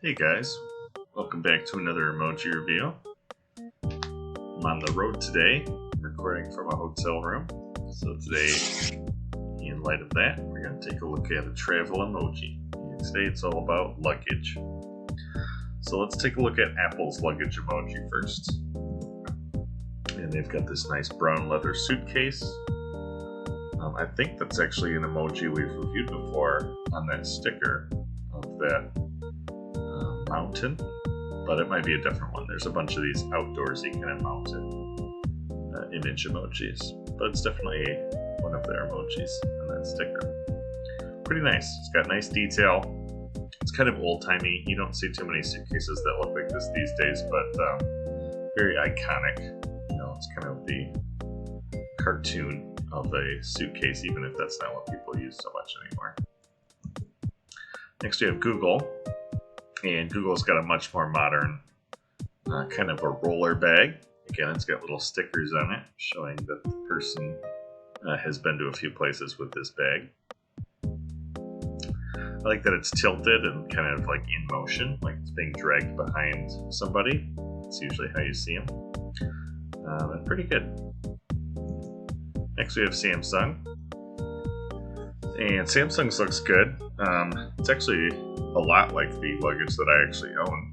Hey guys, welcome back to another emoji review. I'm on the road today, recording from a hotel room. So today, in light of that, we're going to take a look at a travel emoji. And today it's all about luggage. So let's take a look at Apple's luggage emoji first. And they've got this nice brown leather suitcase. I think that's actually an emoji we've reviewed before on that sticker of that mountain, but it might be a different one. There's a bunch of these outdoorsy kind of mountain image emojis, but it's definitely one of their emojis on that sticker. Pretty nice. It's got nice detail. It's kind of old-timey. You don't see too many suitcases that look like this these days, but very iconic. You know, it's kind of the cartoon of a suitcase, even if that's not what people use so much anymore. Next we have Google, and Google's got a much more modern kind of a roller bag. Again, it's got little stickers on it showing that the person has been to a few places with this bag. I like that it's tilted and kind of like in motion, like it's being dragged behind somebody. That's usually how you see them. And pretty good. Next we have Samsung. And Samsung's looks good. It's actually a lot like the luggage that I actually own.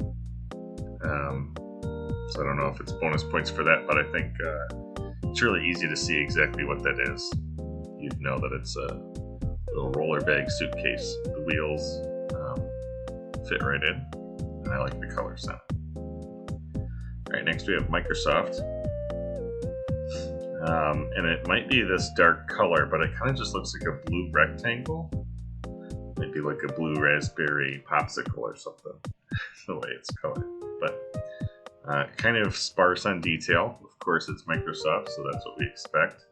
So I don't know if it's bonus points for that, but I think it's really easy to see exactly what that is. You'd know that it's a little roller bag suitcase. The wheels fit right in, and I like the color set. Alright, next we have Microsoft. And it might be this dark color, but it kind of just looks like a blue rectangle. Maybe like a blue raspberry popsicle or something, the way it's colored. But kind of sparse on detail. Of course, it's Microsoft, so that's what we expect.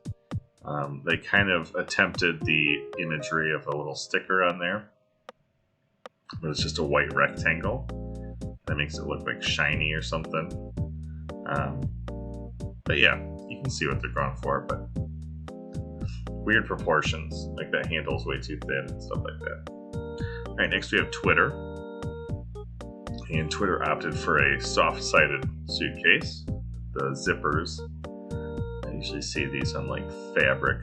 They kind of attempted the imagery of a little sticker on there, but it's just a white rectangle. That makes it look like shiny or something. But yeah, you can see what they're going for, but weird proportions, like that handle's way too thin and stuff like that. Alright, next we have Twitter. And Twitter opted for a soft-sided suitcase. The zippers, I usually see these on like fabric,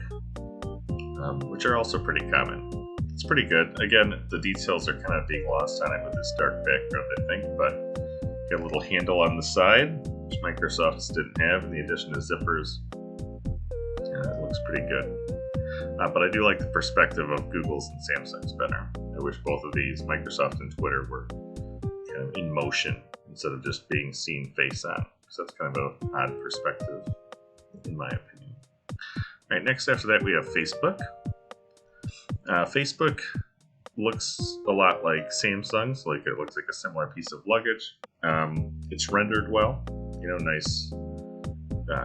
which are also pretty common. It's pretty good. Again, the details are kind of being lost on it with this dark background, I think, but got a little handle on the side, which Microsoft's didn't have, in the addition to zippers. It looks pretty good. But I do like the perspective of Google's and Samsung's better. I wish both of these, Microsoft and Twitter, were kind of in motion instead of just being seen face on. So that's kind of an odd perspective, in my opinion. All right, next after that we have Facebook. Facebook looks a lot like Samsung's, like it looks like a similar piece of luggage. It's rendered well, you know, nice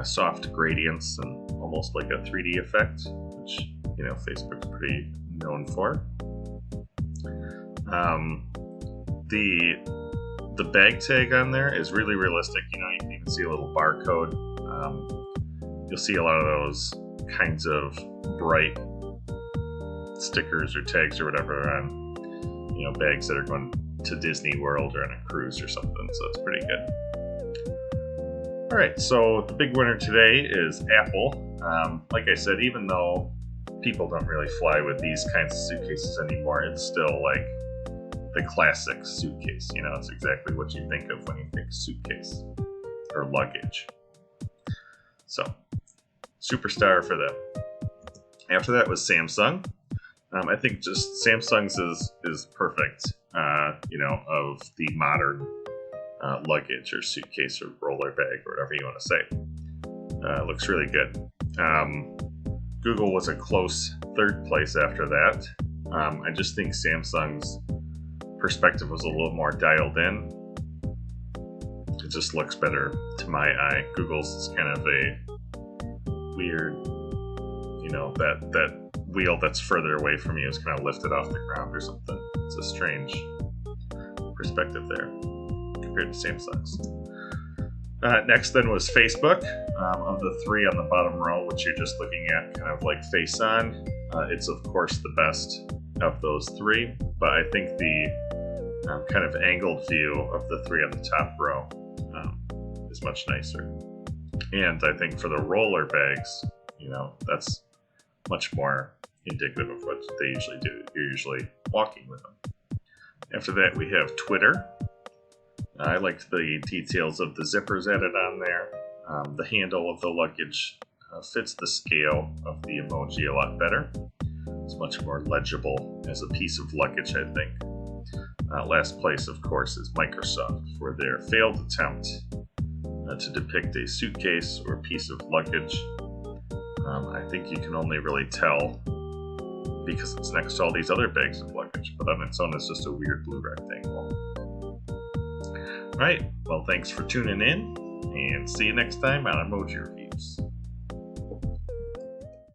soft gradients and almost like a 3D effect, which, you know, Facebook's pretty known for. The bag tag on there is really realistic. You know, you can even see a little barcode. You'll see a lot of those kinds of bright stickers or tags or whatever on, you know, bags that are going to Disney World or on a cruise or something, so it's pretty good. Alright, so the big winner today is Apple. Like I said, even though people don't really fly with these kinds of suitcases anymore, it's still like the classic suitcase. You know, it's exactly what you think of when you think suitcase or luggage. So, superstar for them. After that was Samsung. I think just Samsung's is perfect, you know, of the modern luggage or suitcase or roller bag or whatever you want to say. Looks really good. Google was a close third place after that. I just think Samsung's perspective was a little more dialed in. It just looks better to my eye. Google's is kind of a weird, you know, that wheel that's further away from you is kind of lifted off the ground or something. It's a strange perspective there compared to Samsung's. Next then was Facebook. Of the three on the bottom row, which you're just looking at kind of like face on, it's of course the best of those three, but I think the kind of angled view of the three on the top row is much nicer. And I think for the roller bags, that's much more indicative of what they usually do. You're usually walking with them. After that, we have Twitter. I liked the details of the zippers added on there. The handle of the luggage fits the scale of the emoji a lot better. It's much more legible as a piece of luggage, I think. Last place, of course, is Microsoft for their failed attempt to depict a suitcase or piece of luggage. I think you can only really tell because it's next to all these other bags of luggage, but on its own it's just a weird blue rectangle. Alright, well, thanks for tuning in, and see you next time on Emoji Review.